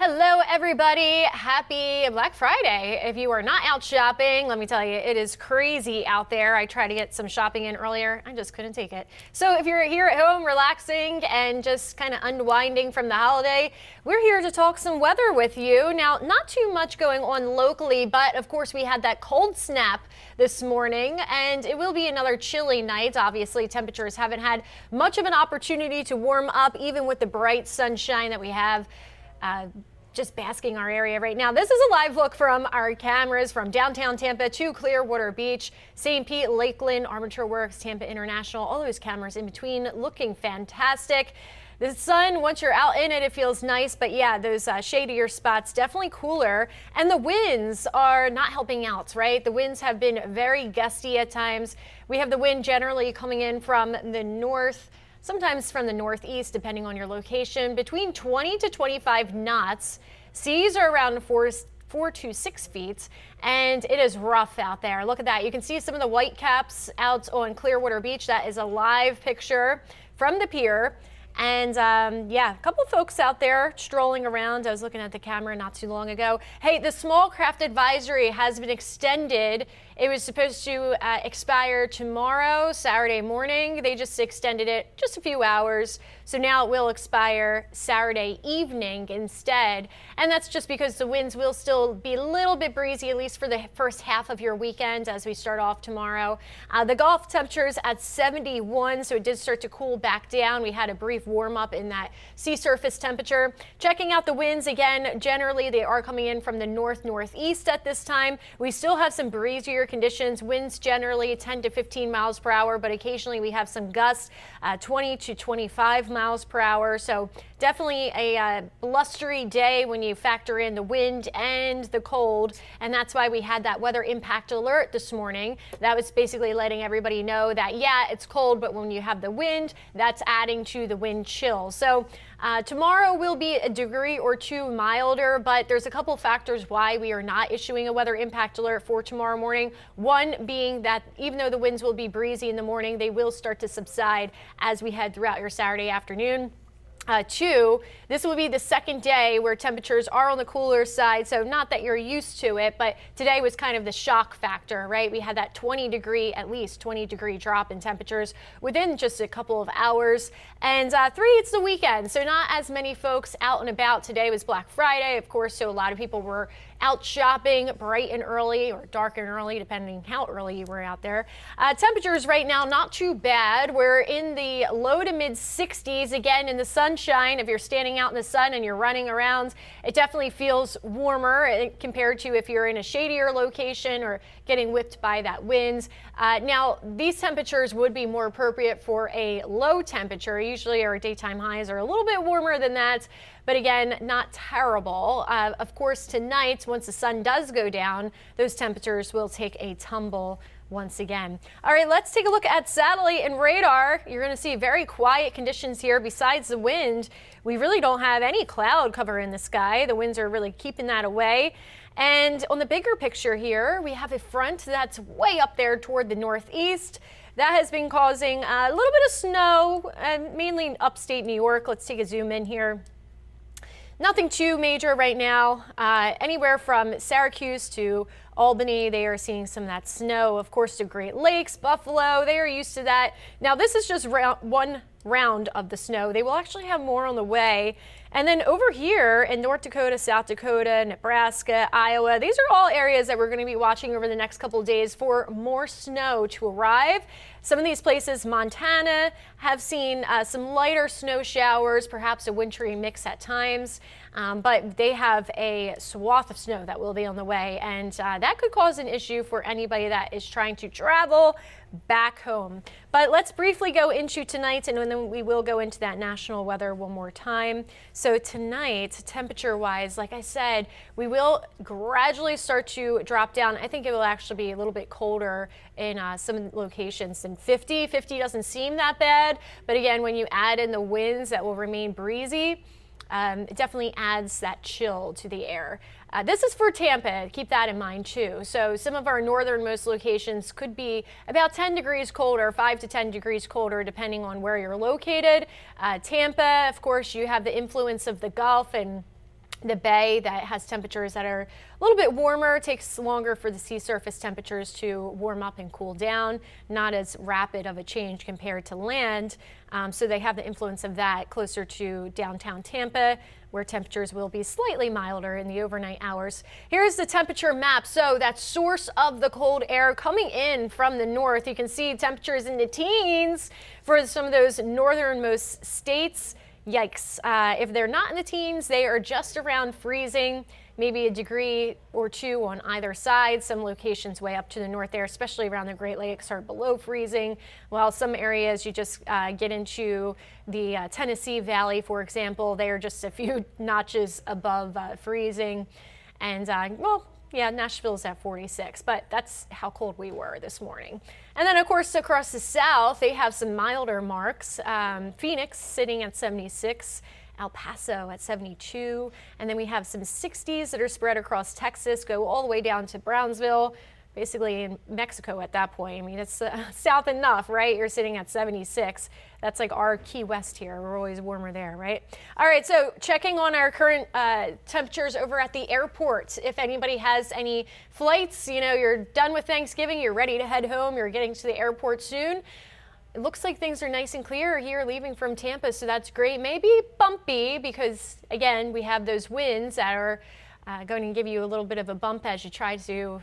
Hello, everybody. Happy Black Friday. If you are not out shopping, let me tell you, it is crazy out there. I tried to get some shopping in earlier. I just couldn't take it. So if you're here at home relaxing and just kind of unwinding from the holiday, we're here to talk some weather with you. Now, not too much going on locally, but of course we had that cold snap this morning, and it will be another chilly night. Obviously, temperatures haven't had much of an opportunity to warm up, even with the bright sunshine that we have just basking our area right now. This is a live look from our cameras from downtown Tampa to Clearwater Beach, St. Pete, Lakeland, Armature Works, Tampa International, all those cameras in between looking fantastic. The sun, once you're out in it, it feels nice, but yeah, those shadier spots definitely cooler, and the winds are not helping out, right? The winds have been very gusty at times. We have the wind generally coming in from the north, sometimes from the northeast, depending on your location, between 20 to 25 knots. Seas are around 4 to 6 feet, and it is rough out there. Look at that. You can see some of the white caps out on Clearwater Beach. That is a live picture from the pier. And yeah, a couple folks out there strolling around. I was looking at the camera not too long ago. Hey, the small craft advisory has been extended. It was supposed to expire tomorrow, Saturday morning. They just extended it just a few hours. So now it will expire Saturday evening instead. And that's just because the winds will still be a little bit breezy, at least for the first half of your weekend as we start off tomorrow. The Gulf temperatures at 71, so it did start to cool back down. We had a brief warm up in that sea surface temperature. Checking out the winds again, generally they are coming in from the northeast at this time. We still have some breezier conditions, winds generally 10 to 15 miles per hour, but occasionally we have some gusts 20 to 25 miles per hour. So definitely a blustery day when you factor in the wind and the cold, and that's why we had that weather impact alert this morning. That was basically letting everybody know that yeah, it's cold, but when you have the wind, that's adding to the wind chill. So tomorrow will be a degree or two milder, but there's a couple factors why we are not issuing a weather impact alert for tomorrow morning. One being that even though the winds will be breezy in the morning, they will start to subside as we head throughout your Saturday afternoon. Two, this will be the second day where temperatures are on the cooler side, so not that you're used to it, but today was kind of the shock factor, right? We had that at least 20 degree drop in temperatures within just a couple of hours. And three, it's the weekend, so not as many folks out and about. Today was Black Friday, of course, so a lot of people were out shopping bright and early, or dark and early, depending how early you were out there. Temperatures right now, not too bad. We're in the low to mid 60s again in the sunshine. If you're standing out in the sun and you're running around, it definitely feels warmer compared to if you're in a shadier location or getting whipped by that wind. Now, these temperatures would be more appropriate for a low temperature. Usually our daytime highs are a little bit warmer than that, but again, not terrible. Of course, tonight, once the sun does go down, those temperatures will take a tumble once again. All right, let's take a look at satellite and radar. You're going to see very quiet conditions here. Besides the wind, we really don't have any cloud cover in the sky. The winds are really keeping that away. And on the bigger picture here, we have a front that's way up there toward the northeast. That has been causing a little bit of snow, mainly in upstate New York. Let's take a zoom in here. Nothing too major right now. Anywhere from Syracuse to Albany, they are seeing some of that snow. Of course, the Great Lakes, Buffalo, they are used to that. Now, this is just one round of the snow. They will actually have more on the way. And then over here in North Dakota, South Dakota, Nebraska, Iowa, these are all areas that we're going to be watching over the next couple of days for more snow to arrive. Some of these places, Montana, have seen some lighter snow showers, perhaps a wintry mix at times, but they have a swath of snow that will be on the way, and that could cause an issue for anybody that is trying to travel back home. But let's briefly go into tonight, and then we will go into that national weather one more time. So tonight, temperature-wise, like I said, we will gradually start to drop down. I think it will actually be a little bit colder in some locations than 50. 50 doesn't seem that bad, but again, when you add in the winds that will remain breezy, it definitely adds that chill to the air. This is for Tampa. Keep that in mind too. So some of our northernmost locations could be about 10 degrees colder, 5 to 10 degrees colder, depending on where you're located. Tampa, of course, you have the influence of the Gulf and the bay that has temperatures that are a little bit warmer. It takes longer for the sea surface temperatures to warm up and cool down, not as rapid of a change compared to land. So they have the influence of that closer to downtown Tampa, where temperatures will be slightly milder in the overnight hours. Here's the temperature map. So that source of the cold air coming in from the north, you can see temperatures in the teens for some of those northernmost states. Yikes. If they're not in the teens, they are just around freezing, maybe a degree or two on either side. Some locations way up to the north there, especially around the Great Lakes, are below freezing, while some areas you just get into the Tennessee Valley, for example, they are just a few notches above freezing. And well, yeah, Nashville's at 46, but that's how cold we were this morning. And then, of course, across the south, they have some milder marks. Phoenix sitting at 76, El Paso at 72, and then we have some 60s that are spread across Texas, go all the way down to Brownsville, basically in Mexico at that point. I mean, it's south enough, right? You're sitting at 76. That's like our Key West here. We're always warmer there, right? All right, so checking on our current temperatures over at the airport. If anybody has any flights, you know, you're done with Thanksgiving, you're ready to head home, you're getting to the airport soon. It looks like things are nice and clear here leaving from Tampa, so that's great. Maybe bumpy because, again, we have those winds that are going to give you a little bit of a bump as you try to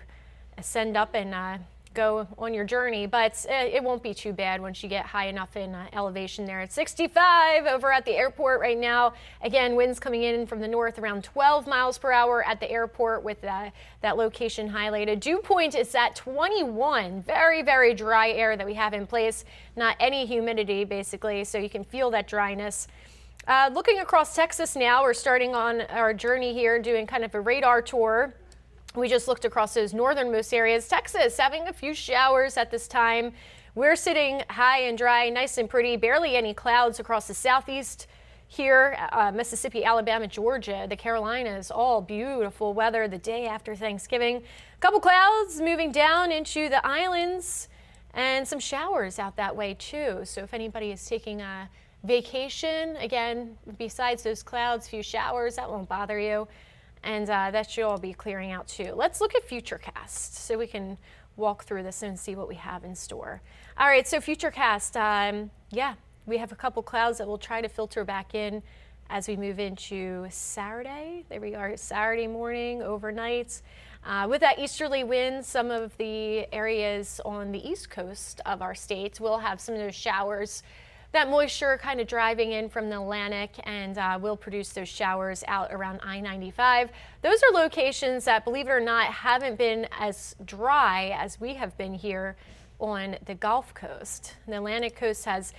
ascend up and go on your journey, but it won't be too bad once you get high enough in elevation there. It's 65 over at the airport right now. Again, winds coming in from the north around 12 miles per hour at the airport with that location highlighted. Dew point is at 21. Very, very dry air that we have in place. Not any humidity, basically, so you can feel that dryness. Looking across Texas now, we're starting on our journey here, doing kind of a radar tour. We just looked across those northernmost areas. Texas having a few showers at this time. We're sitting high and dry, nice and pretty, barely any clouds across the southeast here, Mississippi, Alabama, Georgia, the Carolinas, all beautiful weather the day after Thanksgiving. A couple clouds moving down into the islands and some showers out that way too. So if anybody is taking a vacation, again, besides those clouds, few showers, that won't bother you. And that should all be clearing out too. Let's look at Futurecast so we can walk through this and see what we have in store. All right, so Futurecast, yeah, we have a couple clouds that will try to filter back in as we move into Saturday. There we are, Saturday morning, overnight. With that easterly wind, some of the areas on the east coast of our state will have some of those showers. That moisture kind of driving in from the Atlantic and will produce those showers out around I-95. Those are locations that, believe it or not, haven't been as dry as we have been here on the Gulf Coast. The Atlantic coast has,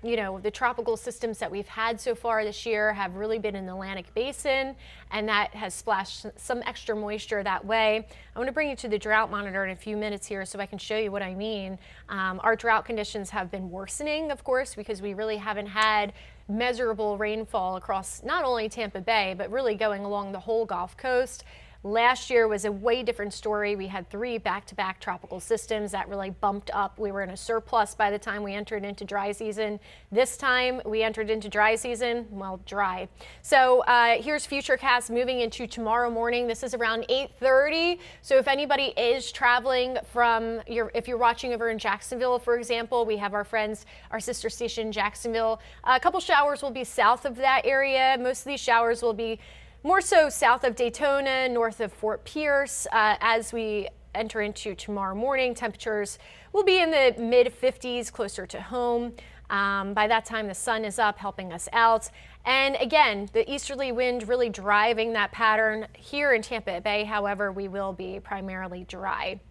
you know, the tropical systems that we've had so far this year have really been in the Atlantic basin, and that has splashed some extra moisture that way. I want to bring you to the drought monitor in a few minutes here so I can show you what I mean. Our drought conditions have been worsening, of course, because we really haven't had measurable rainfall across not only Tampa Bay, but really going along the whole Gulf Coast. Last year was a way different story. We had 3 back-to-back tropical systems that really bumped up. We were in a surplus by the time we entered into dry season. This time we entered into dry season, well, dry. So here's Futurecast moving into tomorrow morning. This is around 8:30. So if anybody is traveling from if you're watching over in Jacksonville, for example, we have our friends, our sister station, Jacksonville. A couple showers will be south of that area. Most of these showers will be more so south of Daytona, north of Fort Pierce. As we enter into tomorrow morning, temperatures will be in the mid-50s, closer to home. By that time, the sun is up, helping us out. And again, the easterly wind really driving that pattern. Here in Tampa Bay, however, we will be primarily dry.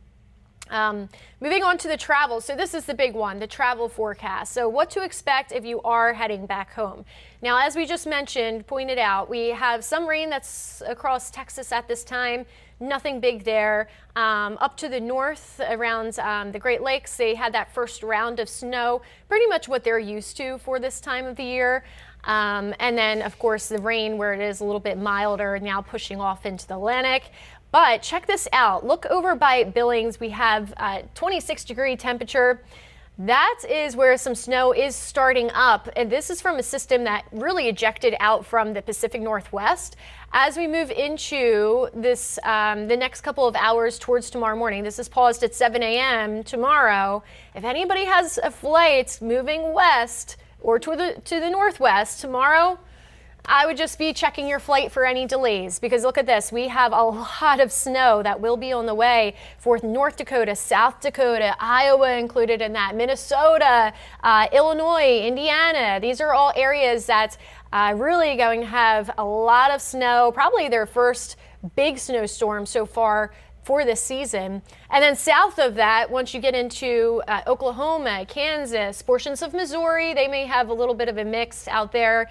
Moving on to the travel. So this is the big one, the travel forecast. So what to expect if you are heading back home. Now, as we just mentioned, pointed out, we have some rain that's across Texas at this time. Nothing big there. Up to the north around the Great Lakes, they had that first round of snow, pretty much what they're used to for this time of the year. And then, of course, the rain where it is a little bit milder, now pushing off into the Atlantic. But check this out. Look over by Billings. We have 26-degree temperature. That is where some snow is starting up. And this is from a system that really ejected out from the Pacific Northwest. As we move into this, the next couple of hours towards tomorrow morning, this is paused at 7 a.m. tomorrow. If anybody has a flight moving west or to the northwest tomorrow, I would just be checking your flight for any delays, because look at this. We have a lot of snow that will be on the way for North Dakota, South Dakota, Iowa included in that, Minnesota, Illinois, Indiana. These are all areas that really going to have a lot of snow, probably their first big snowstorm so far for this season. And then south of that, once you get into Oklahoma, Kansas, portions of Missouri, they may have a little bit of a mix out there.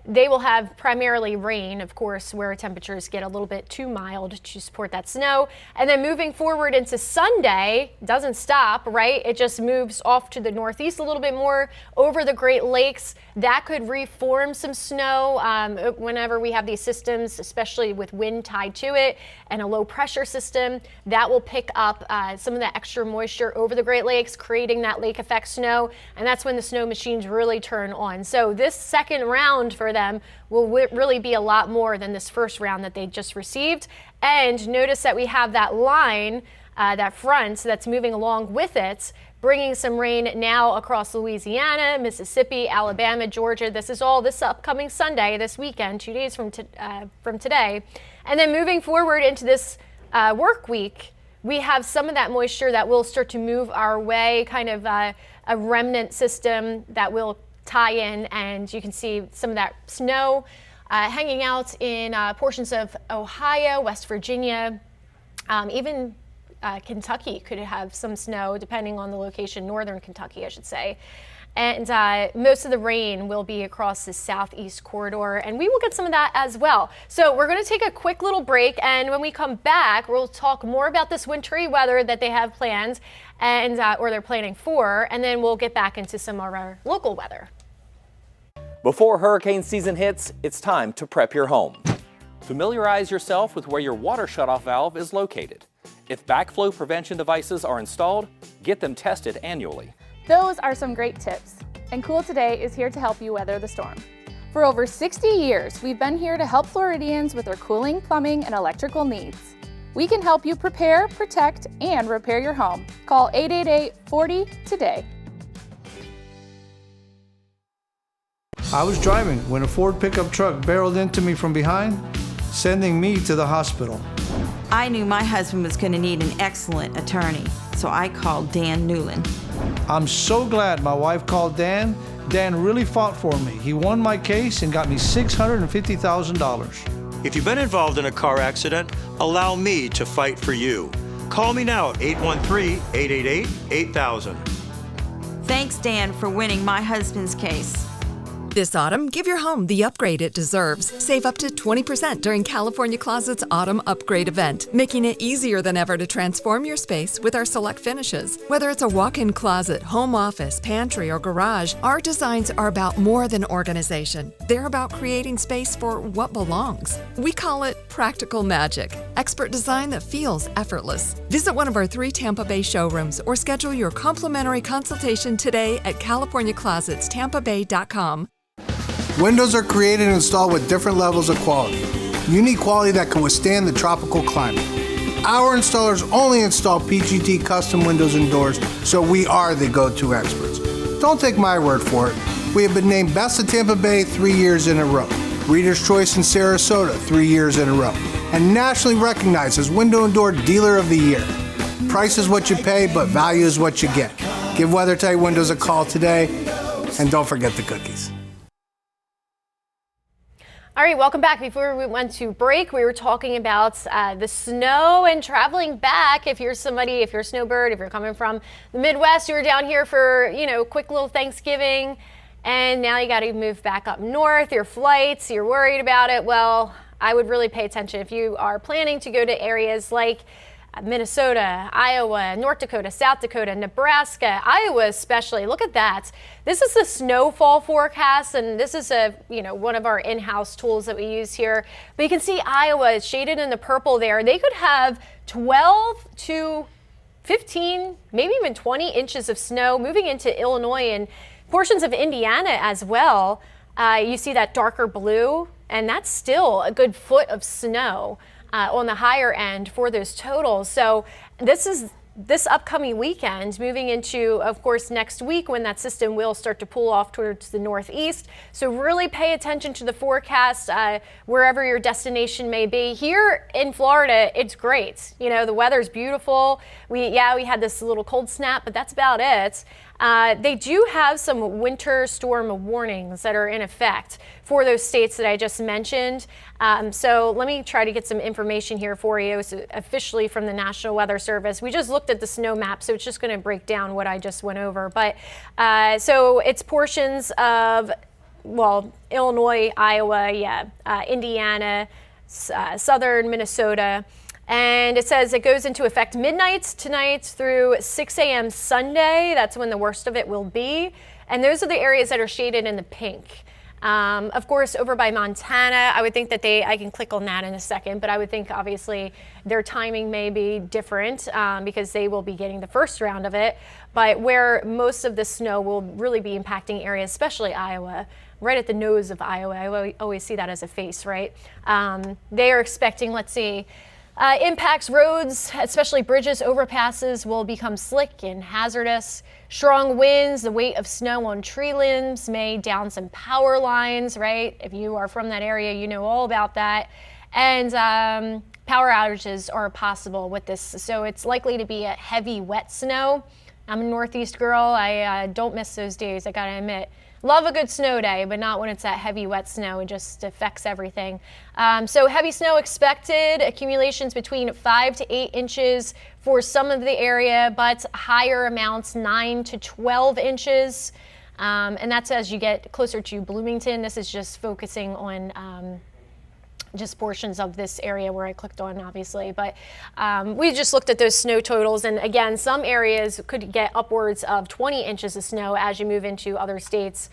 They will have primarily rain, of course, where temperatures get a little bit too mild to support that snow. And then moving forward into Sunday, doesn't stop, right? It just moves off to the northeast a little bit more over the Great Lakes. That could reform some snow whenever we have these systems, especially with wind tied to it and a low pressure system. That will pick up some of that extra moisture over the Great Lakes, creating that lake effect snow. And that's when the snow machines really turn on. So this second round for them will really be a lot more than this first round that they just received. And notice that we have that line, that front that's moving along with it, bringing some rain now across Louisiana, Mississippi, Alabama, Georgia. This is all this upcoming Sunday, this weekend, 2 days from today. And then moving forward into this work week, we have some of that moisture that will start to move our way, kind of a remnant system that will tie in, and you can see some of that snow hanging out in portions of Ohio, West Virginia, even Kentucky could have some snow depending on the location, northern Kentucky, I should say. And most of the rain will be across the southeast corridor, and we will get some of that as well. So we're going to take a quick little break, and when we come back, we'll talk more about this wintry weather that they have planned, and or they're planning for, and then we'll get back into some of our local weather. Before hurricane season hits, it's time to prep your home. Familiarize yourself with where your water shutoff valve is located. If backflow prevention devices are installed, get them tested annually. Those are some great tips, and Cool Today is here to help you weather the storm. For over 60 years, we've been here to help Floridians with their cooling, plumbing, and electrical needs. We can help you prepare, protect, and repair your home. Call 888-40-TODAY. I was driving when a Ford pickup truck barreled into me from behind, sending me to the hospital. I knew my husband was going to need an excellent attorney, so I called Dan Newland. I'm so glad my wife called Dan. Dan really fought for me. He won my case and got me $650,000. If you've been involved in a car accident, allow me to fight for you. Call me now, 813-888-8000. Thanks, Dan, for winning my husband's case. This autumn, give your home the upgrade it deserves. Save up to 20% during California Closet's Autumn Upgrade event, making it easier than ever to transform your space with our select finishes. Whether it's a walk-in closet, home office, pantry, or garage, our designs are about more than organization. They're about creating space for what belongs. We call it practical magic, expert design that feels effortless. Visit one of our 3 Tampa Bay showrooms or schedule your complimentary consultation today at CaliforniaClosetsTampaBay.com. Windows are created and installed with different levels of quality. Unique quality that can withstand the tropical climate. Our installers only install PGT custom windows and doors, so we are the go-to experts. Don't take my word for it. We have been named Best of Tampa Bay 3 years in a row, Reader's Choice in Sarasota 3 years in a row, and nationally recognized as Window and Door Dealer of the Year. Price is what you pay, but value is what you get. Give WeatherTight Windows a call today, and don't forget the cookies. All right, welcome back. Before we went to break, we were talking about the snow and traveling back. If you're a snowbird, if you're coming from the Midwest, you're down here for, quick little Thanksgiving, and now you got to move back up north, your flights, you're worried about it. Well, I would really pay attention if you are planning to go to areas like Minnesota, Iowa, North Dakota, South Dakota, Nebraska, Iowa especially. Look at that. This is the snowfall forecast, and this is one of our in-house tools that we use here. But you can see Iowa is shaded in the purple there. They could have 12 to 15, maybe even 20 inches of snow moving into Illinois and portions of Indiana as well. You see that darker blue, and that's still a good foot of snow on the higher end for those totals. So this upcoming weekend, moving into, of course, next week when that system will start to pull off towards the northeast. So really pay attention to the forecast wherever your destination may be. Here in Florida, it's great. You know, the weather's beautiful. We had this little cold snap, but that's about it. They do have some winter storm warnings that are in effect for those states that I just mentioned. So let me try to get some information here for you. It's officially from the National Weather Service. We just looked at the snow map, so it's just going to break down what I just went over. But so it's portions of, well, Illinois, Iowa, Indiana, southern Minnesota. And it says it goes into effect midnight tonight through 6 a.m. Sunday. That's when the worst of it will be. And those are the areas that are shaded in the pink. Of course, over by Montana, I would think that I can click on that in a second, but I would think obviously their timing may be different because they will be getting the first round of it. But where most of the snow will really be impacting areas, especially Iowa, right at the nose of Iowa. I always see that as a face, right? They are expecting, let's see, impacts roads, especially bridges, overpasses, will become slick and hazardous. Strong winds, the weight of snow on tree limbs may down some power lines, right? If you are from that area, you know all about that. And power outages are possible with this. So it's likely to be a heavy, wet snow. I'm a Northeast girl. I don't miss those days, I gotta admit. Love a good snow day, but not when it's that heavy, wet snow. It just affects everything. So heavy snow expected, accumulations between 5 to 8 inches for some of the area, but higher amounts, 9 to 12 inches. And that's as you get closer to Bloomington. This is just focusing on just portions of this area where I clicked on, obviously. But we just looked at those snow totals. And again, some areas could get upwards of 20 inches of snow as you move into other states.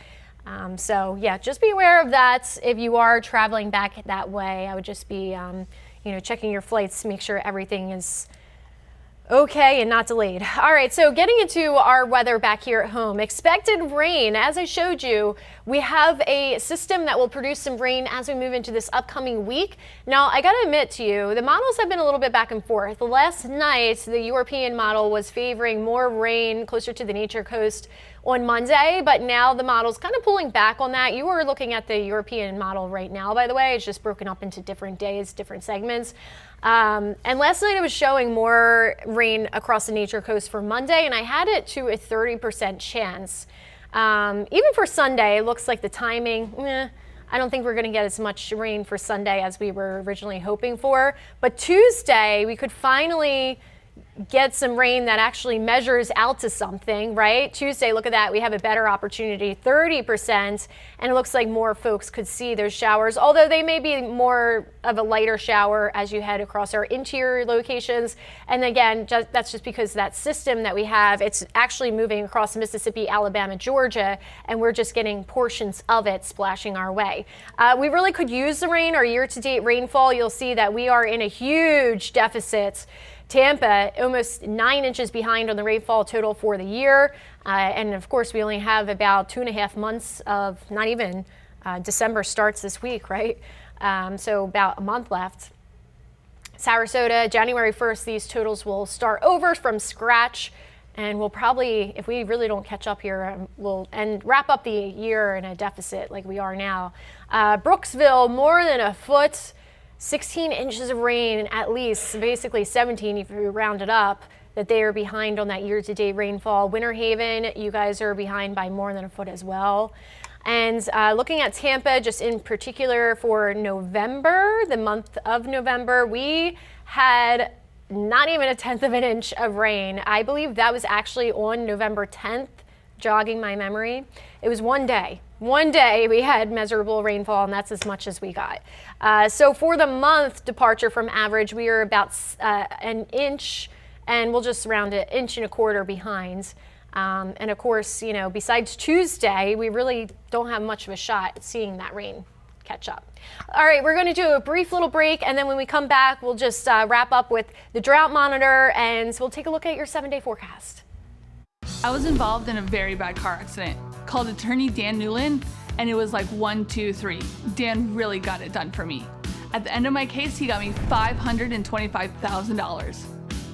So yeah, just be aware of that. If you are traveling back that way, I would just be, checking your flights to make sure everything is okay and not delayed. All right, so getting into our weather back here at home. Expected rain, as I showed you, we have a system that will produce some rain as we move into this upcoming week. Now, I gotta admit to you, the models have been a little bit back and forth. Last night, the European model was favoring more rain closer to the Nature Coast on Monday, but now the model's kind of pulling back on that. You are looking at the European model right now, by the way. It's just broken up into different days, different segments. And last night it was showing more rain across the Nature Coast for Monday, and I had it to a 30% chance. Even for Sunday, it looks like the timing, I don't think we're gonna get as much rain for Sunday as we were originally hoping for. But Tuesday, we could finally get some rain that actually measures out to something, right? Tuesday, look at that, we have a better opportunity, 30%, and it looks like more folks could see those showers, although they may be more of a lighter shower as you head across our interior locations. And again, that's just because that system that we have, it's actually moving across Mississippi, Alabama, Georgia, and we're just getting portions of it splashing our way. We really could use the rain. Our year-to-date rainfall, you'll see that we are in a huge deficit. Tampa, almost 9 inches behind on the rainfall total for the year. And of course, we only have about 2.5 months of, not even, December starts this week, right? So about a month left. Sarasota, January 1st, these totals will start over from scratch. And we'll probably, if we really don't catch up here, we'll wrap up the year in a deficit like we are now. Brooksville, more than a foot. 16 inches of rain, at least, basically 17 if you round it up, that they are behind on that year-to-date rainfall. Winter Haven, you guys are behind by more than a foot as well. And looking at Tampa, just in particular for November, the month of November, we had not even 1/10 of an inch of rain. I believe that was actually on November 10th, jogging my memory. It was one day. One day we had measurable rainfall, and that's as much as we got. So for the month departure from average, we are about an inch, and we'll just round it, 1.25 inches behind. And of course, besides Tuesday, we really don't have much of a shot at seeing that rain catch up. All right, we're going to do a brief little break, and then when we come back, we'll just wrap up with the drought monitor, and we'll take a look at your 7-day forecast. I was involved in a very bad car accident. Called attorney Dan Newland, and it was like 1, 2, 3. Dan really got it done for me. At the end of my case, he got me $525,000.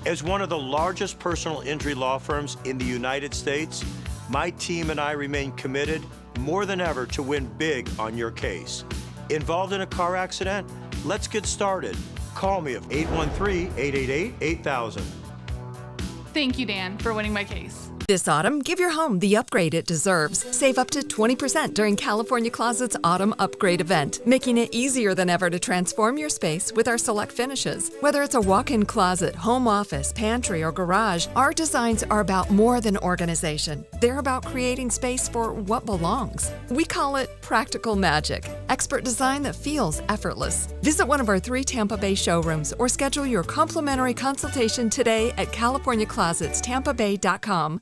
As one of the largest personal injury law firms in the United States, my team and I remain committed more than ever to win big on your case. Involved in a car accident? Let's get started. Call me at 813-888-8000. Thank you, Dan, for winning my case. This autumn, give your home the upgrade it deserves. Save up to 20% during California Closet's Autumn Upgrade event, making it easier than ever to transform your space with our select finishes. Whether it's a walk-in closet, home office, pantry, or garage, our designs are about more than organization. They're about creating space for what belongs. We call it practical magic, expert design that feels effortless. Visit one of our 3 Tampa Bay showrooms or schedule your complimentary consultation today at CaliforniaClosetsTampaBay.com.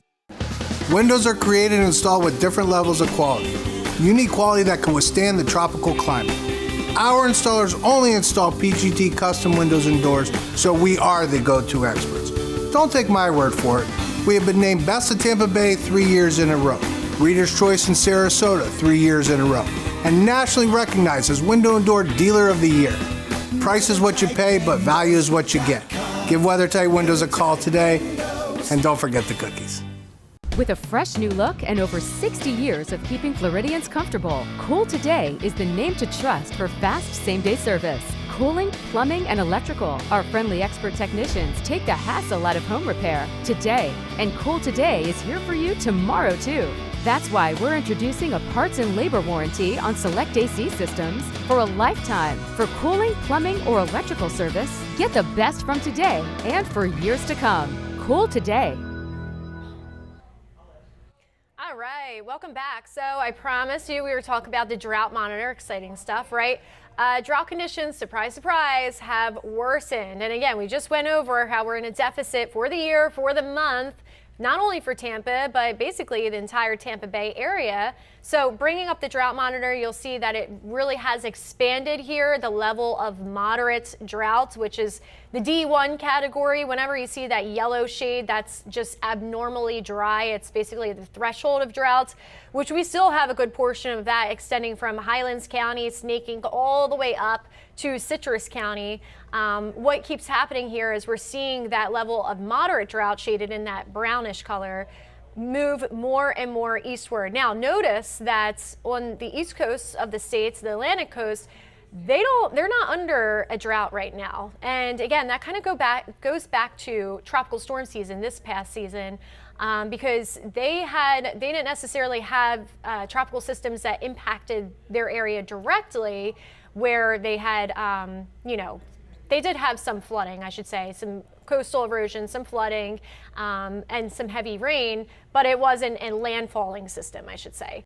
Windows are created and installed with different levels of quality. Unique quality that can withstand the tropical climate. Our installers only install PGT custom windows and doors, so we are the go-to experts. Don't take my word for it. We have been named Best of Tampa Bay 3 years in a row, Reader's Choice in Sarasota 3 years in a row, and nationally recognized as Window and Door Dealer of the Year. Price is what you pay, but value is what you get. Give WeatherTight Windows a call today, and don't forget the cookies. With a fresh new look and over 60 years of keeping Floridians comfortable, Cool Today is the name to trust for fast same-day service. Cooling, plumbing, and electrical. Our friendly expert technicians take the hassle out of home repair today. And Cool Today is here for you tomorrow, too. That's why we're introducing a parts and labor warranty on select AC systems for a lifetime. For cooling, plumbing, or electrical service, get the best from today and for years to come. Cool Today. All right, welcome back. So I promised you we were talking about the drought monitor, exciting stuff, right? Drought conditions, surprise, surprise, have worsened. And again, we just went over how we're in a deficit for the year, for the month, not only for Tampa, but basically the entire Tampa Bay area. So bringing up the drought monitor, you'll see that it really has expanded here, the level of moderate drought, which is the D1 category. Whenever you see that yellow shade, that's just abnormally dry. It's basically the threshold of drought, which we still have a good portion of that extending from Highlands County, snaking all the way up to Citrus County. What keeps happening here is we're seeing that level of moderate drought shaded in that brownish color move more and more eastward. Now notice that on the east coast of the states, the Atlantic coast, they're not under a drought right now. And again, that kind of goes back to tropical storm season this past season, because they didn't necessarily have tropical systems that impacted their area directly, where they had, they did have some flooding, I should say, some coastal erosion, some flooding, and some heavy rain, but it wasn't a landfalling system, I should say.